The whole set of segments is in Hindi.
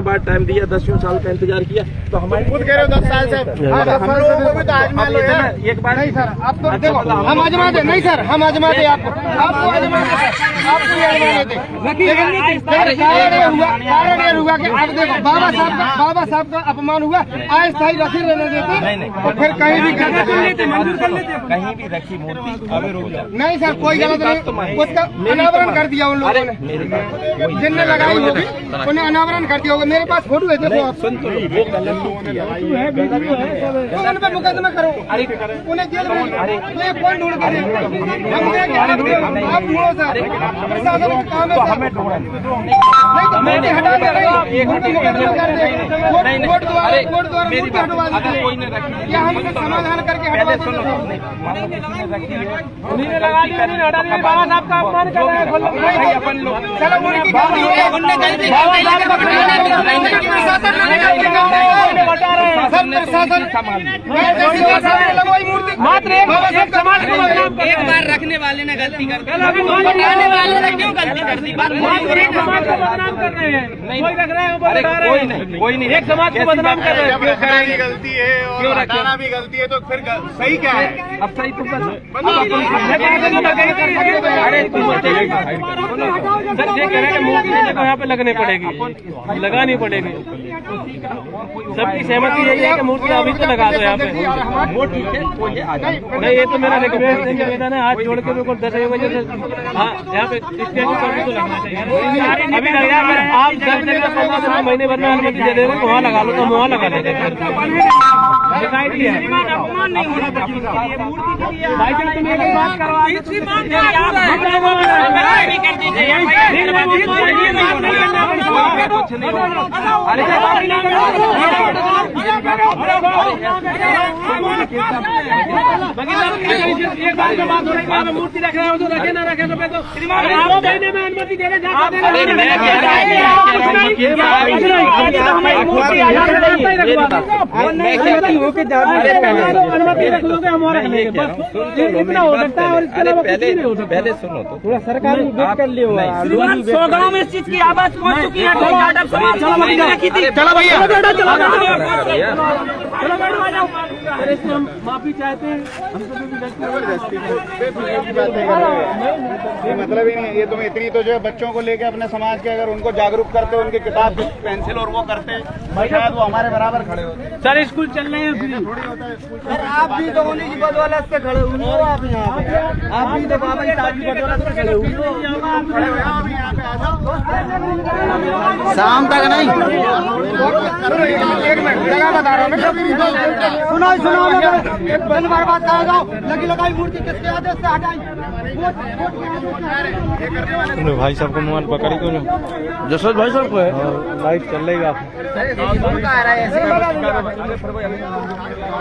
बार टाइम दिया, 10 साल का इंतजार किया, तो हमारे खुद कह रहे हो 10 साल से हम लोगों को भी तो आजमा लो यार। एक बार नहीं सर, आप तो देखो हम आजमा दे, नहीं सर हम आजमा दे आपको आजमा दे, आपको आजमा दे। कारण ये हुआ कि आप देखो बाबा साहब का अपमान हुआ, अस्थायी रखी रहने देते, फिर कहीं भी कहीं भी रखी मूर्ति नहीं सर, कोई गलत नहीं, उसका अनावरण कर दिया उन लोगों ने, जिनने लगाई होगी उन्हें अनावरण कर दिया होगा। मेरे पास फोटो है, देखो आप, सुन तो लो, वो गलत तो उन पे मुकदमा करो, उन्हें जेल में कौन ढूंढ कर आप ढूंढो सर, प्रशासन का काम है हमें ढूंढना नहीं तो मूर्ति हटा दे, मुकदमा कर दे, कोर्ट द्वारा मूर्ति हटवा देते, या हम समाधान करके हटवा देते। उन्होंने लगा दिया, उन्होंने हटा दिया, बाबा साहब का अपमान कर रहे हैं अपन लोग। चलो उनकी गलती है, उनने गलती बाबा साहब का मात्र एक समाज को एक बार रखने वाले ने गलती कर दी, हटाने वाले ने क्यों गलती कर दी? मात्र एक समाज को बदनाम कर रहे हैं, कोई रख रहे हैं, कोई नहीं, एक समाज को बदनाम कर रहे हैं। रखना भी गलती है और हटाना भी गलती है, तो फिर सही क्या है? अब सही तो अरे सर ये कह रहे हैं मूर्ति यहाँ पे लगने पड़ेगी, लगानी पड़ेगी, सबकी सहमति यही है कि मूर्ति अभी तो लगा दो यहाँ पे। वो ठीक है, वो ये आ जाए। नहीं ये तो मेरा रिक्वेस्ट निवेदन है, हाथ जोड़ के बिल्कुल 10 बजे से हाँ यहाँ पे स्टेज पर भी तो लगना चाहिए। अभी लग रहा है आप 10 दिन में 15 महीने भर में अनुमति दे दे रहे हो, वहाँ लगा लो तो वहाँ लगा लेते हैं। दिखाई दी है भाई जी, तुम एक बात करवा मूर्ति रख रहे हो तो रखे ना रखे तो महीने में अनुमति देने पहले सुनो तो पूरा सरकार कर लियो। 100 गाँव में इस चीज की आवाज पहुंच चुकी है। चलो भैया माफी चाहते हैं, मतलब ही नहीं है ये। तुम इतनी तो जो है बच्चों को लेके अपने समाज के अगर उनको जागरूक करते, उनकी किताब पेंसिल और वो करते, शायद वो हमारे बराबर खड़े होते। सर स्कूल चल रहे हैं थोड़ी होता है स्कूल। सर आप भी तो उन्हीं की बदौलत से खड़े हुए हो, आप यहाँ पे आप भी तो बाबा साहब की बदौलत से खड़े हुए हो। शाम तक नहीं, एक मिनट जगह बता रहा हूँ मैं। सुनो एक बंद बार बात कहा जाओ, लगी लगाई मूर्ति किसके आदेश से हटाई? भाई साहब को मोबाइल पकड़ी क्यों? जसवंत भाई साहब को है, लाइट चल रही है।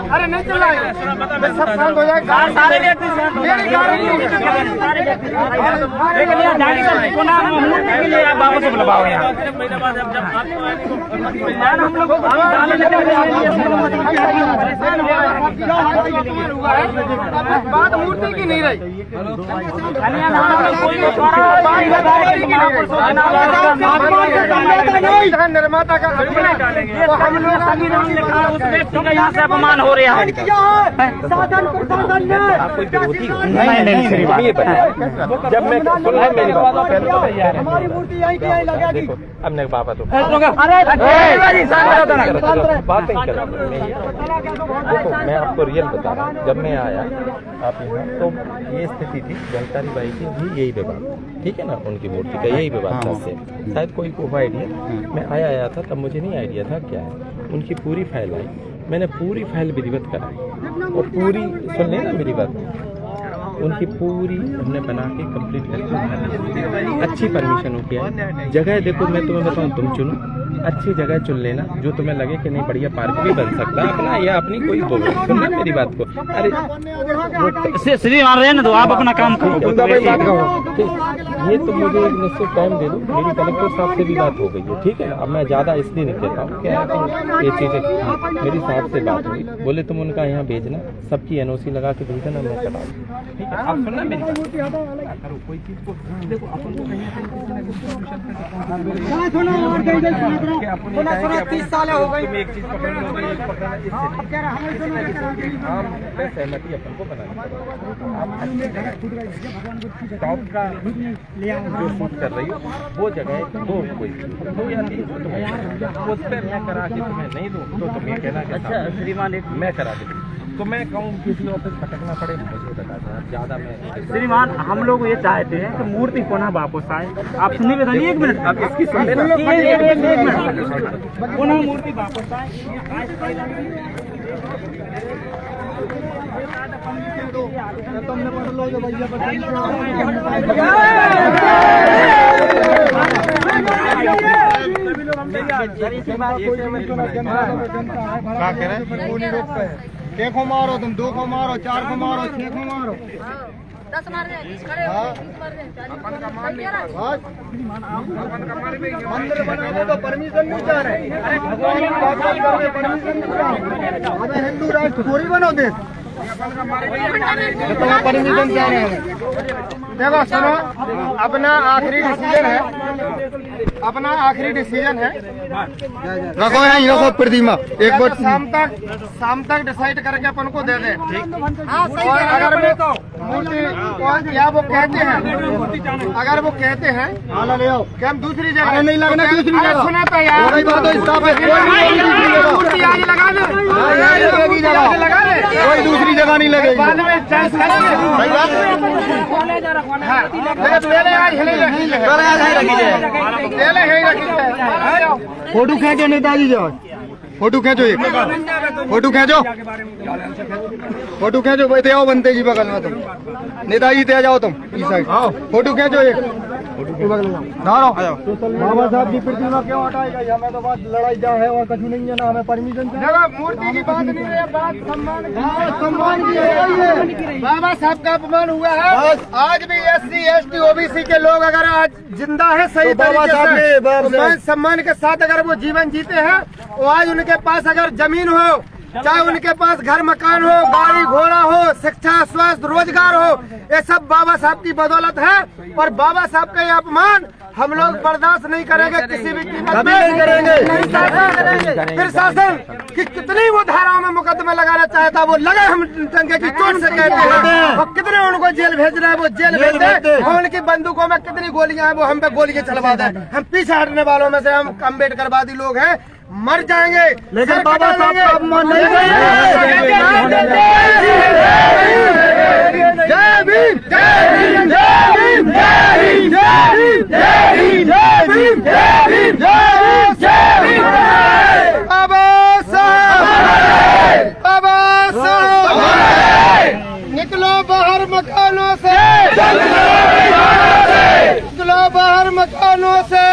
अरे नहीं चल रहा है, सब शांत हो जाए, सारे व्यक्ति बाबा से बुलवाओ यहाँ। बात मूर्ति की नहीं रही, निर्माता का हम लोग उस व्यक्ति का यहाँ से अपमान हो रहा है। साधन प्रशासन ने नहीं, जब मैं मेरी बात हमारी मूर्ति यहीं की यहीं लगा दी। अब नहीं बाबा तो अरे बात नहीं कर रहा देखो, मैं आपको रियल बता रहा हूँ। जब मैं आया आप यहाँ तो ये स्थिति थी, जलतारी बाई की भी यही विवाद, ठीक है ना, उनकी मूर्ति का यही विवाद था। शायद कोई को आइडिया, मैं आया था तब मुझे नहीं आइडिया था क्या है। उनकी पूरी फाइल आई, मैंने पूरी फाइल विधिवत कराई और पूरी सुन लेना मेरी बात, उनकी पूरी हमने बना के कंप्लीट करके अच्छी परमिशन हो गया। जगह देखो मैं तुम्हें बताऊँ, तुम चुनो, अच्छी जगह चुन लेना जो तुम्हें लगे कि नहीं बढ़िया पार्क भी बन सकता है अपना, या अपनी कोई बोलो, सुनना मेरी बात को। अरे श्री मान रहे हैं ना, तो आप अपना काम करो। ये तो मुझे एक निश्चित टाइम दे दो, मेरी कलेक्टर साहब से भी बात हो गई है, ठीक है। अब मैं ज़्यादा इसलिए नहीं कहता हूँ क्या है कि ये चीज़ें मेरी साहब से बात हुई, बोले तुम उनका यहाँ भेजना, सबकी NOC लगा के भेजना, मैं करा दूँ, ठीक है। आप सुनना मेरी बात, कोई चीज़ को देखो अपन को कहीं 30 साल हो गई। तुम एक चीज पकड़ लो, एक पकड़ना, हम सहमति अपन को बनानी पड़ेगी। आप अच्छी जगह टॉप का जो शूट कर रही हो वो जगह दो, कोई 2 या 3 उस पर मैं करा के तुम्हें नहीं दूँ तो तुम ये कहना कि अच्छा श्रीमान मैं करा के दूँ, तो मैं कहूँ किसी ऑफिस भटकना पड़े, मुझे बता दें ज्यादा मैं। श्रीमान हम लोग ये चाहते हैं कि मूर्ति पुनः वापस आए। आप सुनिए बताइए 1 मिनट, अब इसकी सुन लेना, 1 मिनट पुनः मूर्ति वापस आए। क्या कह रहे हैं? देखो मारो, तुम 2 को मारो, 4 को मारो, 6 को मारो। 10 मार रहे हैं, 20 खड़े हो, 20 मार रहे हैं, 40 मार रहे हैं। मंदिर बनाने तो परमिशन नहीं जा रहे। अरे भगवान की बात करने परमिशन नहीं जा रहे। हमें हिंदू राष्ट्र थोड़ी बनो देश, तो परमिशन जा रहे हैं। देखो सुनो, अपना आखिरी डिसीजन है, अपना आखिरी डिसीजन है। रखो यहीं रखो प्रतिमा, एक बार शाम तक डिसाइड करके अपन को दे दें। और अगर वो मूर्ति या वो कहते हैं, अगर वो कहते हैं कि हम दूसरी जगह नहीं लगना, दूसरी जगह सुना तो यार मूर्ति आगे लगा दे, लगा दे, कोई दूसरी जगह नहीं लगेगी। बाद में चेंज करेंगे। फोटो खींचो नेताजी जाओ, फोटो खींचो, एक फोटो खींचो, फोटो खींचो। भाई आओ बनते जी बगल में, तुम नेताजी ते जाओ, तुम इस साइड फोटो खींचो, एक बाबा साहब की प्रतिमा क्यों हटाई गई? हमें तो बात लड़ाई जा है और कुछ नहीं है ना, हमें परमिशन मूर्ति की बात नहीं है, बात सम्मान की है। बाबा साहब का अपमान हुआ है। आज भी SC ST OBC के लोग अगर आज जिंदा है सही तरीके से, सम्मान के साथ अगर वो जीवन जीते हैं, वो आज उनके पास अगर जमीन हो, चाहे उनके पास घर मकान हो, गाड़ी घोड़ा हो, शिक्षा स्वास्थ्य रोजगार हो, ये सब बाबा साहब की बदौलत है। और बाबा साहब का ये अपमान हम लोग बर्दाश्त नहीं करेंगे, किसी भी कीमत में नहीं करेंगे। फिर शासन कि कितनी वो धाराओं में मुकदमा लगाना चाहता, वो लगे हम टंके की चोट से कहते हैं। और कितने उनको जेल भेज रहे हैं, वो जेल भेज दे। और उनकी बंदूकों में कितनी गोलियां हैं, वो हम पे गोलियां चलवा दे। हम पीछे हटने वालों में से हम अम्बेडकरवादी लोग हैं, मर जाएंगे लेकिन बाबा साहब का अपमान नहीं करेंगे। जय भीम, जय भीम, जय भीम, जय भीम, जय भीम, जय भीम, जय भीम, जय भीम, जय भीम। बाबा साहब, बाबा साहब, निकलो बाहर मकानों से, निकलो बाहर मकानों से।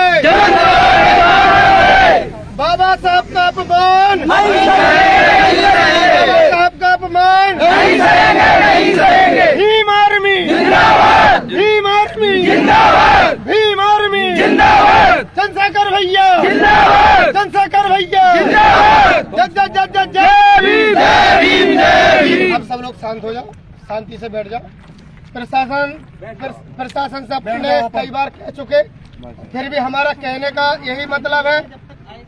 बाबा साहब का अपमान नहीं सहेंगे, बाबा साहब का अपमान नहीं सहेंगे, नहीं सहेंगे। भीम आर्मी जिंदाबाद, भीम आर्मी जिंदाबाद, भीम आर्मी जिंदाबाद। चंद्रशेखर भैया जिंदाबाद, चंद्रशेखर भैया जिंदाबाद। जय जय जय जय जय भीम, जय भीम, जय भीम। अब सब लोग शांत हो जाओ, शांति से बैठ जाओ। प्रशासन से अपने कई बार कह चुके, फिर भी हमारा कहने का यही मतलब है।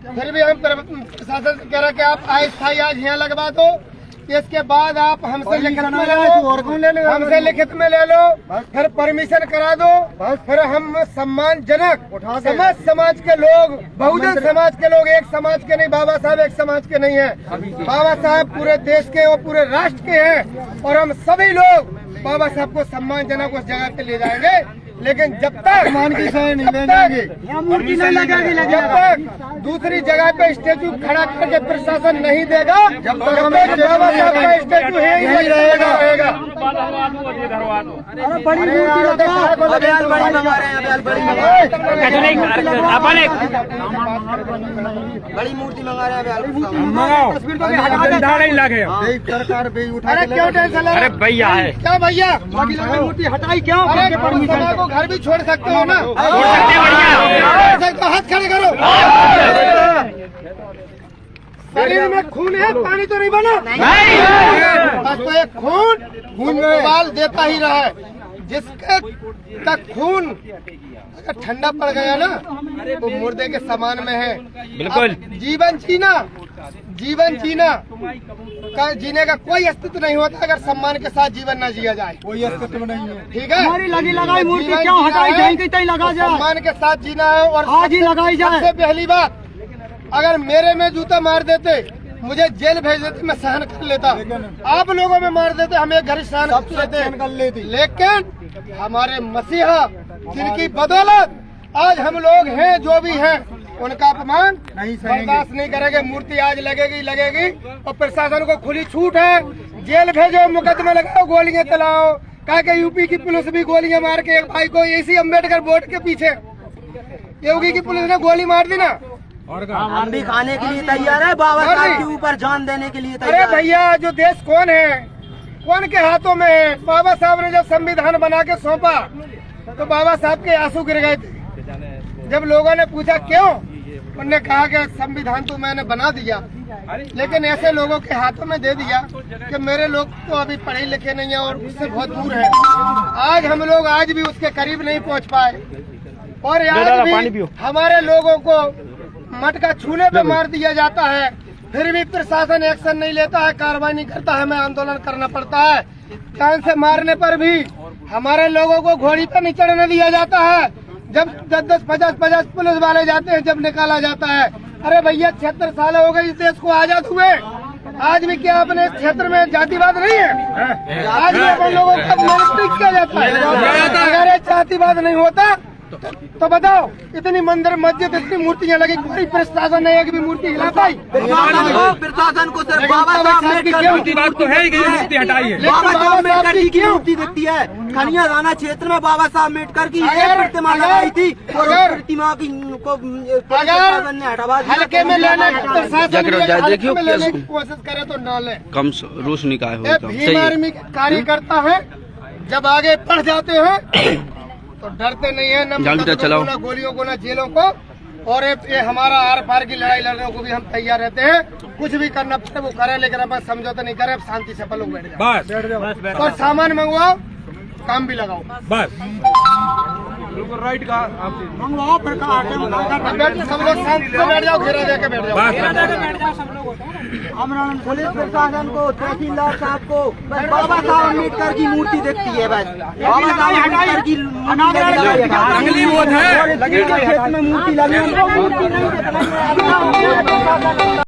फिर भी हम प्रशासन से कह रहे कि आप अस्थायी आज यहाँ लगवा दो, इसके बाद आप हमसे लिखित में ले लो, हमसे लिखित में ले लो, फिर परमिशन करा दो। फिर हम सम्मानजनक समाज के लोग, बहुजन समाज के लोग, एक समाज के नहीं, बाबा साहब एक समाज के नहीं है। बाबा साहब पूरे देश के और पूरे राष्ट्र के हैं। और हम सभी लोग बाबा साहब को सम्मानजनक उस जगह पे ले जाएंगे। लेकिन जब तक मान की सही नहीं लेंगे, मूर्ति नहीं लगेगी, जब तक दूसरी जगह पे स्टेचू खड़ा करके प्रशासन नहीं देगा, जब तक बाबा साहब का स्टेचू यही रहेगा। बड़ी मूर्ति मंगा रहे हैं, सरकार भी उठा। अरे क्यों टेंशन ले? अरे भैया है क्या भैया, मूर्ति हटाई क्यों? घर भी छोड़ सकते हो ना, हाथ खड़े करो। शरीर में खून है, पानी तो नहीं बना, बस तो एक खून में बाल देता ही रहा है। जिसके तक खून अगर ठंडा पड़ गया ना वो मुर्दे के समान में है। बिल्कुल। जीवन जीना का जीने का कोई अस्तित्व नहीं होता अगर सम्मान के साथ जीवन न जिया जाए। कोई अस्तित्व नहीं है। ठीक है, हमारी लगी लगाई मूर्ति क्यों हटाई जाएगी? तय लगा जाए, सम्मान के साथ जीना है। और आज ही लगाई जाए। सबसे पहली बात, अगर मेरे में जूता मार देते, मुझे जेल भेज देते, मैं सहन कर लेता। आप लोगों में मार देते, हम एक घर सहन कर लेते। लेकिन हमारे मसीहा जिनकी बदौलत आज हम लोग हैं जो भी हैं, उनका अपमान नहीं बर्दाश्त नहीं करेंगे। मूर्ति आज लगेगी और प्रशासन को खुली छूट है। जेल भेजो, मुकदमे लगाओ, गोलियां चलाओ। कहा कि यूपी की पुलिस भी गोलियां मार के एक भाई को इसी अम्बेडकर बोर्ड के पीछे योगी की पुलिस ने गोली मार दी ना। हम भी खाने के लिए तैयार है, बाबा साहब के ऊपर जान देने के लिए तैयार। अरे भैया, जो देश कौन है, कौन के हाथों में है? बाबा साहब ने जब संविधान बना के सौंपा तो बाबा साहब के आंसू गिर गए थे। जब लोगों ने पूछा क्यों, उन्होंने कहा कि संविधान तो मैंने बना दिया, लेकिन ऐसे लोगों के हाथों में दे दिया कि मेरे लोग तो अभी पढ़े लिखे नहीं है और उससे बहुत दूर है। आज हम लोग आज भी उसके करीब नहीं पहुंच पाए। और आज भी हमारे लोगों को मटका छूने पे मार दिया जाता है, फिर भी प्रशासन एक्शन नहीं लेता है, कार्रवाई नहीं करता है। हमें आंदोलन करना पड़ता है। जान से मारने पर भी हमारे लोगों को घोड़ी पर नहीं चढ़ने दिया जाता है। जब 10-10, 50-50 पुलिस वाले जाते हैं, जब निकाला जाता है। अरे भैया, 76 साल हो गए इस देश को आजाद हुए, आज भी क्या अपने क्षेत्र में जातिवाद नहीं है? आज भी अपन लोगों का अपमान नहीं किया जाता है। अगर ये जातिवाद नहीं होता तो बताओ, इतनी मंदिर मस्जिद इतनी मूर्तियां लगी, कोई प्रशासन ने एक भी मूर्ति हिला पाई? प्रशासन को सिर्फ बाबा साहब अम्बेडकर तो है कि मूर्ति हटाई है। बाबा साहब अम्बेडकर की मूर्ति दिखती है। खनिया थाना क्षेत्र में बाबा साहब अम्बेडकर की एक प्रतिमा लगाई थी और उस प्रतिमा की को प्रशासन ने हटवा दिया। हल्के में लेने हल्के में लेने की कोशिश करे तो न ले। कम रोशनी का ये भीम आर्मी के कार्यकर्ता है, जब आगे बढ़ जाते हैं तो डरते नहीं है, न गोलियों को, न जेलों को। और ये हमारा आर पार की लड़ाई लड़ने को भी हम तैयार रहते हैं। कुछ भी करना पड़े वो करें, लेकिन अपन समझौता नहीं करें, शांति से अपन लोग बैठ जाओ और सामान मंगवाओ, काम भी लगाओ। बस राइट का मंगवाओ, फिर सब लोग शांति से बैठ जाओ, घेरा देके बैठ जाओ। पुलिस प्रशासन को, तहसीलदार साहब को बस बाबा साहब अम्बेडकर की मूर्ति दिखती है। बस बाबा साहब अम्बेडकर की मूर्ति लगी है।